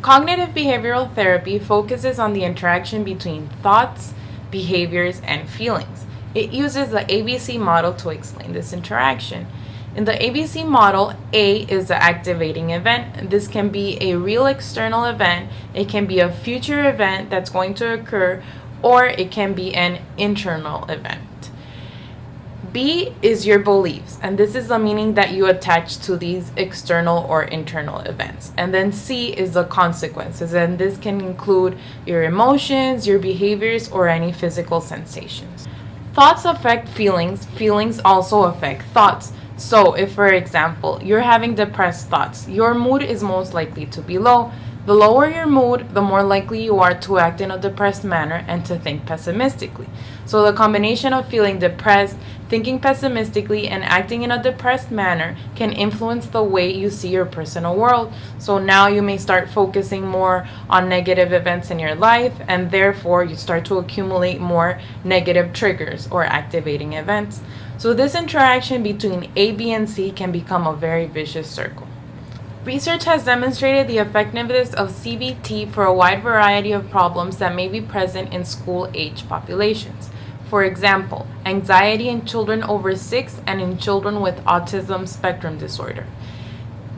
Cognitive behavioral therapy focuses on the interaction between thoughts, behaviors, and feelings. It uses the ABC model to explain this interaction. In the ABC model, A is the activating event. This can be a real external event, it can be a future event that's going to occur, or it can be an internal event. B is your beliefs, and this is the meaning that you attach to these external or internal events. And then C is the consequences, and this can include your emotions, your behaviors, or any physical sensations. Thoughts affect feelings, feelings also affect thoughts. So, if for example, you're having depressed thoughts, your mood is most likely to be low. The lower your mood, the more likely you are to act in a depressed manner and to think pessimistically. So, the combination of feeling depressed, thinking pessimistically, and acting in a depressed manner can influence the way you see your personal world. So, now you may start focusing more on negative events in your life, and therefore you start to accumulate more negative triggers or activating events. So, this interaction between A, B, and C can become a very vicious circle. Research has demonstrated the effectiveness of CBT for a wide variety of problems that may be present in school-age populations. For example, anxiety in children over 6 and in children with autism spectrum disorder,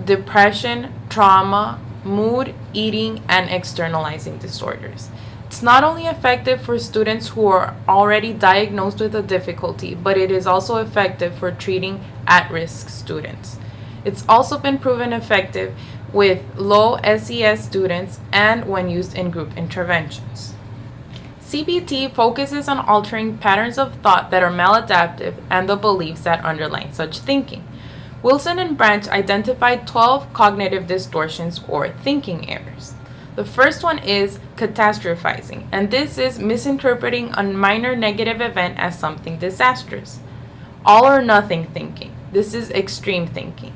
depression, trauma, mood, eating, and externalizing disorders. It's not only effective for students who are already diagnosed with a difficulty, but it is also effective for treating at-risk students. It's also been proven effective with low SES students and when used in group interventions. CBT focuses on altering patterns of thought that are maladaptive and the beliefs that underlie such thinking. Wilson and Branch identified 12 cognitive distortions or thinking errors. The first one is catastrophizing, and this is misinterpreting a minor negative event as something disastrous. All or nothing thinking. This is extreme thinking.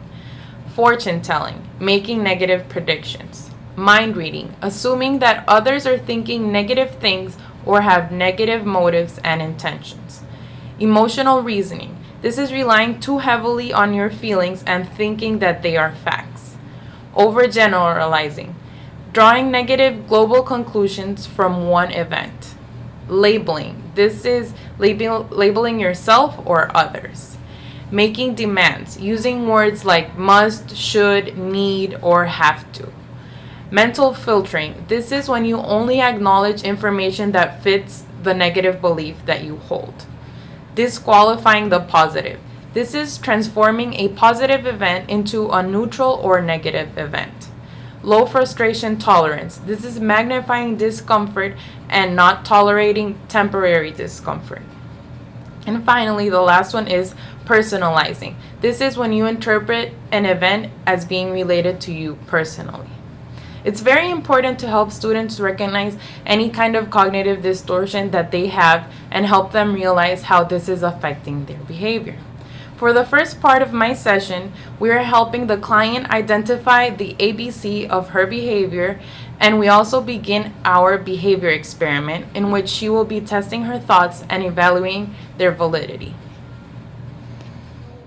Fortune telling, making negative predictions. Mind reading, assuming that others are thinking negative things or have negative motives and intentions. Emotional reasoning, this is relying too heavily on your feelings and thinking that they are facts. Overgeneralizing, drawing negative global conclusions from one event. Labeling, this is labeling yourself or others. Making demands, using words like must, should, need, or have to. Mental filtering, this is when you only acknowledge information that fits the negative belief that you hold. Disqualifying the positive, this is transforming a positive event into a neutral or negative event. Low frustration tolerance, this is magnifying discomfort and not tolerating temporary discomfort. And finally, the last one is personalizing. This is when you interpret an event as being related to you personally. It's very important to help students recognize any kind of cognitive distortion that they have and help them realize how this is affecting their behavior. For the first part of my session, we are helping the client identify the ABC of her behavior, and we also begin our behavior experiment in which she will be testing her thoughts and evaluating their validity.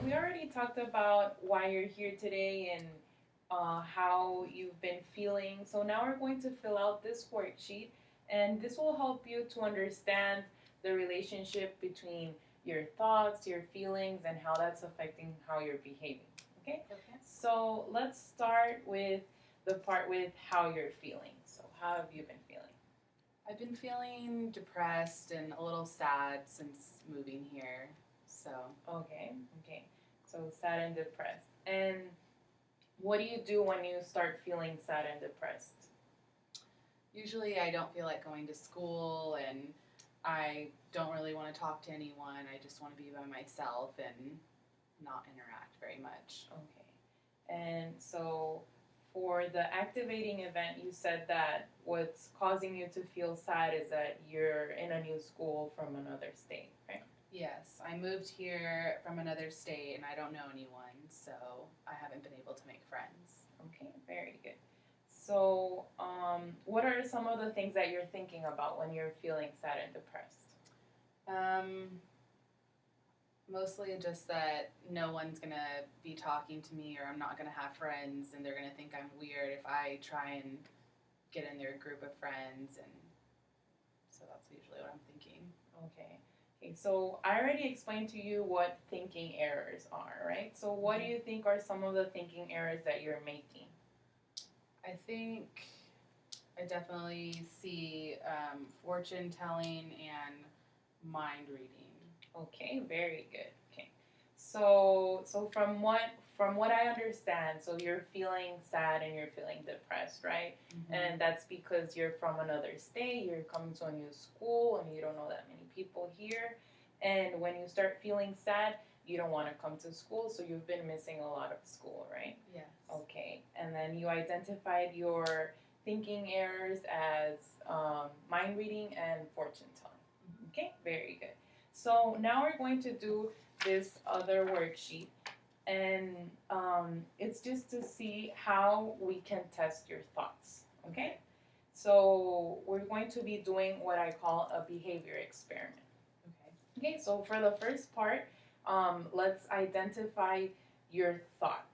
We already talked about why you're here today and how you've been feeling. So now we're going to fill out this worksheet, and this will help you to understand the relationship between your thoughts, your feelings, and how that's affecting how you're behaving. Okay? Okay. So let's start with the part with how you're feeling. So how have you been feeling? I've been feeling depressed and a little sad since moving here. So, Okay, okay. So sad and depressed. And what do you do when you start feeling sad and depressed? usually I don't feel like going to school and I don't really want to talk to anyone. I just want to be by myself and not interact very much. Okay. And so for the activating event, you said that what's causing you to feel sad is that you're in a new school from another state, right? Yes, I moved here from another state and I don't know anyone, so I haven't been able to make friends. Okay, very good. So, what are some of the things that you're thinking about when you're feeling sad and depressed? Mostly just that no one's gonna be talking to me or I'm not gonna have friends and they're gonna think I'm weird if I try and get in their group of friends, and so that's usually what I'm thinking. Okay. Okay, so I already explained to you what thinking errors are, right? So what do you think are some of the thinking errors that you're making? I think I definitely see fortune telling and mind reading. Okay, very good. Okay. So from what I understand, so you're feeling sad and you're feeling depressed, right? Mm-hmm. And that's because you're from another state, you're coming to a new school and you don't know that many people here. And when you start feeling sad, you don't want to come to school, so you've been missing a lot of school, right? Yes. Okay. And then you identified your thinking errors as mind reading and fortune telling. Okay, very good. So now we're going to do this other worksheet, and it's just to see how we can test your thoughts. Okay? So we're going to be doing what I call a behavior experiment. Okay, so for the first part, let's identify your thought.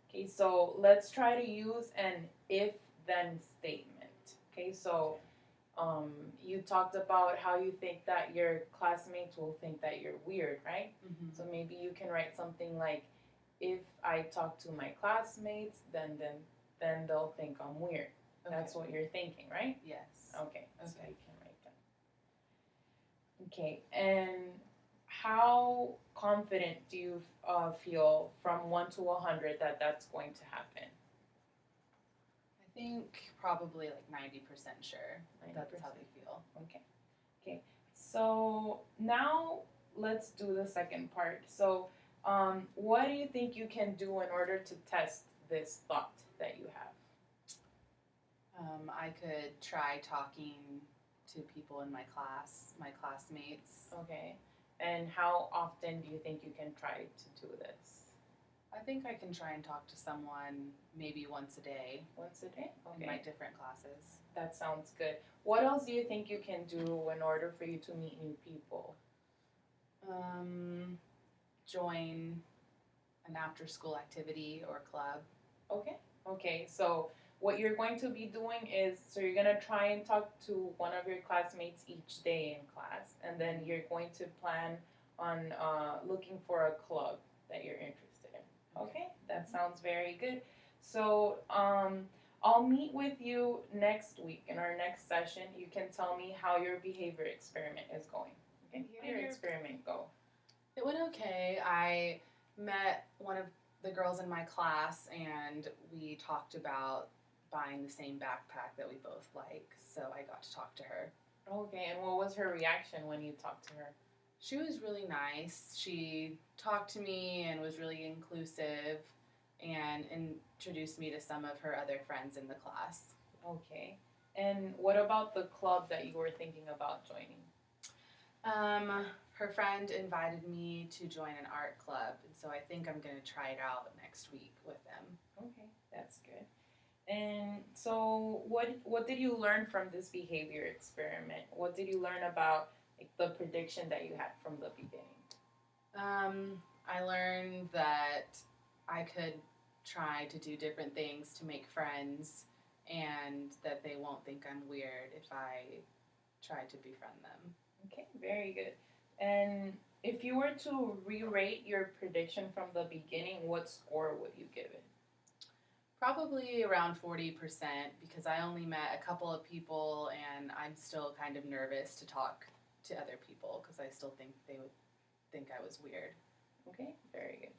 Okay, so let's try to use an if then statement. Okay, so you talked about how you think that your classmates will think that you're weird, right? Mm-hmm. So maybe you can write something like, if I talk to my classmates, then they'll think I'm weird. Okay. That's what you're thinking, right? Yes. Okay. So you can write that. Okay. And how confident do you feel from 1 to 100 that that's going to happen? I think probably like 90% sure. 90%. That's how they feel. Okay. Okay. So now let's do the second part. So, what do you think you can do in order to test this thought that you have? I could try talking to people in my class, my classmates. Okay. And how often do you think you can try to do this? I think I can try and talk to someone maybe once a day. Once a day? Okay. In my different classes. That sounds good. What else do you think you can do in order for you to meet new people? Join an after school activity or club. Okay. Okay. So what you're going to be doing is, so you're going to try and talk to one of your classmates each day in class, and then you're going to plan on looking for a club that you're interested in. Okay, that sounds very good. So I'll meet with you next week in our next session. You can tell me how your behavior experiment is going. Okay, how did your experiment go? It went okay. I met one of the girls in my class and we talked about buying the same backpack that we both like, so I got to talk to her. Okay, and what was her reaction when you talked to her? She was really nice. She talked to me and was really inclusive and introduced me to some of her other friends in the class. Okay. And what about the club that you were thinking about joining? Her friend invited me to join an art club, and so I think I'm going to try it out next week with them. Okay, that's good. And so what did you learn from this behavior experiment? What did you learn about like the prediction that you had from the beginning? I learned that I could try to do different things to make friends and that they won't think I'm weird if I try to befriend them. Okay, very good. And if you were to re-rate your prediction from the beginning, what score would you give it? Probably around 40% because I only met a couple of people and I'm still kind of nervous to talk to other people because I still think they would think I was weird. Okay, very good.